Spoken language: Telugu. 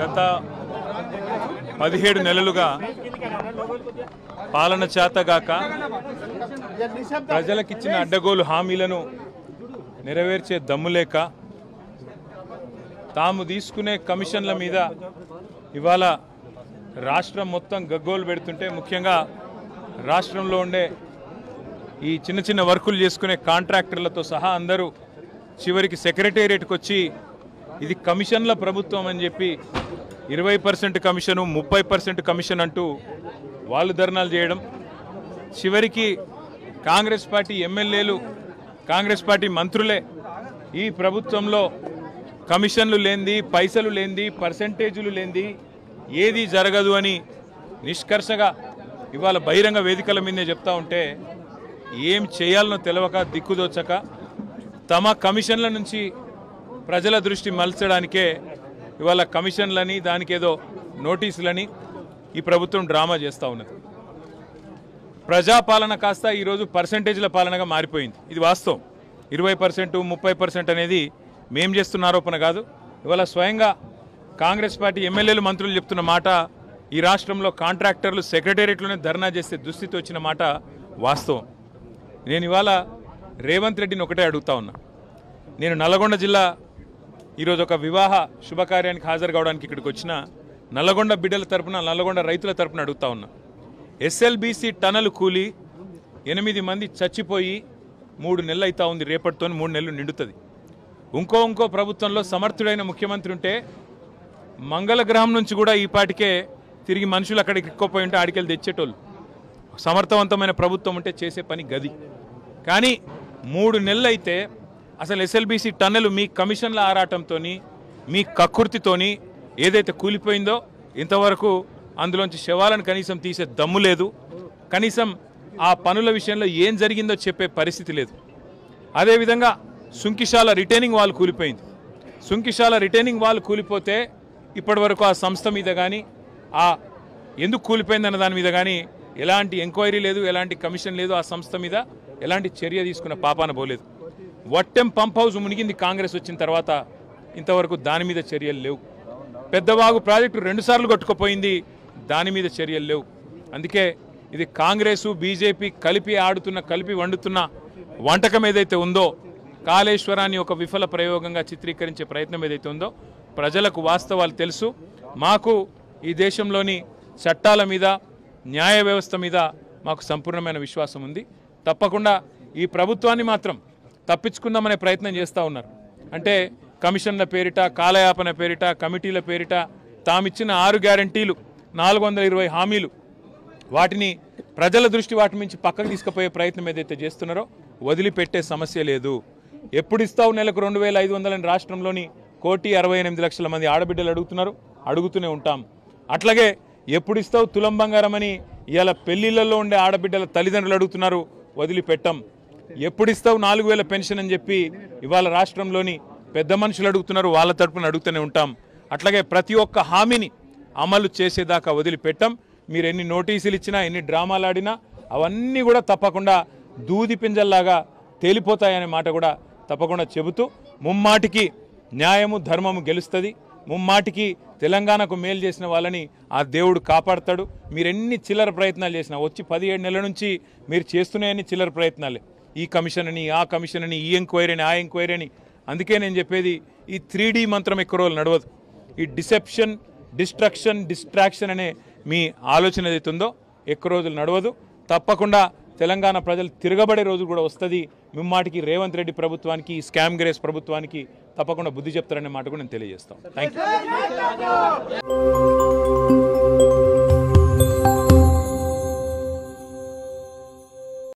గత 17 నెలలుగా పాలన చేతగాక ప్రజలకిచ్చిన అడ్డగోలు హామీలను నెరవేర్చే దమ్ములేక తాము తీసుకునే కమిషన్ల మీద ఇవాళ రాష్ట్రం మొత్తం గగ్గోలు పెడుతుంటే ముఖ్యంగా రాష్ట్రంలో ఉండే ఈ చిన్న చిన్న వర్కులు చేసుకునే కాంట్రాక్టర్లతో సహా అందరూ చివరికి సెక్రటేరియట్కి వచ్చి ఇది కమిషన్ల ప్రభుత్వం అని చెప్పి 20% కమిషను 30% కమిషన్ అంటూ వాళ్ళు ధర్నాలు చేయడం, చివరికి కాంగ్రెస్ పార్టీ ఎమ్మెల్యేలు కాంగ్రెస్ పార్టీ మంత్రులే ఈ ప్రభుత్వంలో కమిషన్లు లేనిది, పైసలు లేనిది, పర్సెంటేజీలు లేనిది ఏది జరగదు అని నిష్కర్షగా ఇవాళ బహిరంగ వేదికల మీదే చెప్తా ఉంటే ఏం చేయాలనో తెలవక దిక్కుదోచక తమ కమిషన్ల నుంచి ప్రజల దృష్టి మలచడానికే ఇవాళ కమిషన్లని దానికేదో నోటీసులని ఈ ప్రభుత్వం డ్రామా చేస్తూ ఉన్నది. ప్రజాపాలన కాస్త ఈరోజు పర్సెంటేజ్ల పాలనగా మారిపోయింది. ఇది వాస్తవం. 20%, 30% అనేది మేం చేస్తున్న ఆరోపణ కాదు. ఇవాళ స్వయంగా కాంగ్రెస్ పార్టీ ఎమ్మెల్యేలు మంత్రులు చెప్తున్న మాట, ఈ రాష్ట్రంలో కాంట్రాక్టర్లు సెక్రటేరియట్లోనే ధర్నా చేసే దుస్థితి వచ్చిన మాట వాస్తవం. నేను ఇవాళ రేవంత్ రెడ్డిని ఒకటే అడుగుతా ఉన్నా. నేను నల్లగొండ జిల్లా ఈరోజు ఒక వివాహ శుభకార్యానికి హాజరు కావడానికి ఇక్కడికి వచ్చిన నల్లగొండ బిడ్డల తరపున, నల్లగొండ రైతుల తరపున అడుగుతా ఉన్నా. SLBC టనల్ కూలి 8 మంది చచ్చిపోయి 3 నెలలు అవుతా ఉంది. రేపటితో 3 నెలలు నిండుతుంది. ఇంకో ప్రభుత్వంలో సమర్థుడైన ముఖ్యమంత్రి ఉంటే మంగళగ్రహం నుంచి కూడా ఈ పాటికే తిరిగి మనుషులు అక్కడికి ఎక్కువపోయి ఉంటే ఆడికెళ్ళి తెచ్చేటోళ్ళు. సమర్థవంతమైన ప్రభుత్వం ఉంటే చేసే పని గది. కానీ 3 నెలలు అయితే అసలు SLBC టన్నెలు మీ కమిషన్ల ఆరాటంతో, మీ కక్కుర్తితోని ఏదైతే కూలిపోయిందో ఇంతవరకు అందులోంచి శవాలను కనీసం తీసే దమ్ము లేదు. కనీసం ఆ పనుల విషయంలో ఏం జరిగిందో చెప్పే పరిస్థితి లేదు. అదేవిధంగా సుంకిశాల రిటైనింగ్ వాల్ కూలిపోయింది. సుంకిశాల రిటైనింగ్ వాల్ కూలిపోతే ఇప్పటి వరకు ఆ సంస్థ మీద కానీ, ఆ ఎందుకు కూలిపోయిందన్న దాని మీద కానీ ఎలాంటి ఎంక్వైరీ లేదు, ఎలాంటి కమిషన్ లేదు. ఆ సంస్థ మీద ఎలాంటి చర్య తీసుకున్న పాపాన పోలేదు. వట్టెం పంప్ హౌస్ మునిగింది కాంగ్రెస్ వచ్చిన తర్వాత, ఇంతవరకు దాని మీద చర్యలు లేవు. పెద్దవాగు ప్రాజెక్టు 2 సార్లు కొట్టుకుపోయింది, దాని మీద చర్యలు లేవు. అందుకే ఇది కాంగ్రెసు బీజేపీ కలిపి వండుతున్న వంటకం ఏదైతే ఉందో, కాళేశ్వరాన్ని ఒక విఫల ప్రయోగంగా చిత్రీకరించే ప్రయత్నం ఏదైతే ఉందో, ప్రజలకు వాస్తవాలు తెలుసు. మాకు ఈ దేశంలోని చట్టాల మీద, న్యాయ వ్యవస్థ మీద మాకు సంపూర్ణమైన విశ్వాసం ఉంది. తప్పకుండా ఈ ప్రభుత్వాన్ని మాత్రం తప్పించుకుందామనే ప్రయత్నం చేస్తూ ఉన్నారు. అంటే కమిషన్ల పేరిట, కాలయాపన పేరిట, కమిటీల పేరిట తామిచ్చిన 6 గ్యారంటీలు, 420 హామీలు, వాటిని ప్రజల దృష్టి వాటి నుంచి పక్కకు తీసుకుపోయే ప్రయత్నం ఏదైతే చేస్తున్నారో వదిలిపెట్టే సమస్య లేదు. ఎప్పుడు ఇస్తావు నెలకు 2500 అని రాష్ట్రంలోని 1,68,00,000 మంది ఆడబిడ్డలు అడుగుతూనే ఉంటాం. అట్లాగే ఎప్పుడు ఇస్తావు తులం బంగారం అని ఇవాళ పెళ్లిళ్లలో ఉండే ఆడబిడ్డల తల్లిదండ్రులు అడుగుతున్నారు, వదిలిపెట్టాం. ఎప్పుడు ఇస్తావు 4,000 పెన్షన్ అని చెప్పి ఇవాళ రాష్ట్రంలోని పెద్ద మనుషులు అడుగుతున్నారు, వాళ్ళ తరపున అడుగుతూనే ఉంటాం. అట్లాగే ప్రతి ఒక్క హామీని అమలు చేసేదాకా వదిలిపెట్టాం. మీరు ఎన్ని నోటీసులు ఇచ్చినా, ఎన్ని డ్రామాలు ఆడినా అవన్నీ కూడా తప్పకుండా దూది పింజల్లాగా తేలిపోతాయనే మాట కూడా తప్పకుండా చెబుతూ, ముమ్మాటికి న్యాయము ధర్మము గెలుస్తుంది. ముమ్మాటికి తెలంగాణకు మేలు చేసిన వాళ్ళని ఆ దేవుడు కాపాడతాడు. మీరు ఎన్ని చిల్లర ప్రయత్నాలు చేసినా, వచ్చి 17 నెలల నుంచి మీరు చేస్తున్నాయని చిల్లర ప్రయత్నాలే. ఈ కమిషన్ అని, ఆ కమిషన్ అని, ఈ ఎంక్వైరీ అని, ఆ ఎంక్వైరీ అని. అందుకే నేను చెప్పేది, ఈ 3D మంత్రం ఎక్కువ రోజులు నడవదు. ఈ డిసెప్షన్, డిస్ట్రాక్షన్ అనే మీ ఆలోచన ఏదైతుందో ఎక్కువ రోజులు నడవదు. తప్పకుండా తెలంగాణ ప్రజలు తిరగబడే రోజు కూడా వస్తుంది. మిమ్మాటికి రేవంత్ రెడ్డి ప్రభుత్వానికి, స్కామ్ గ్రేస్ ప్రభుత్వానికి తప్పకుండా బుద్ధి చెప్తారనే మాట కూడా నేను తెలియజేస్తాను. Thank you.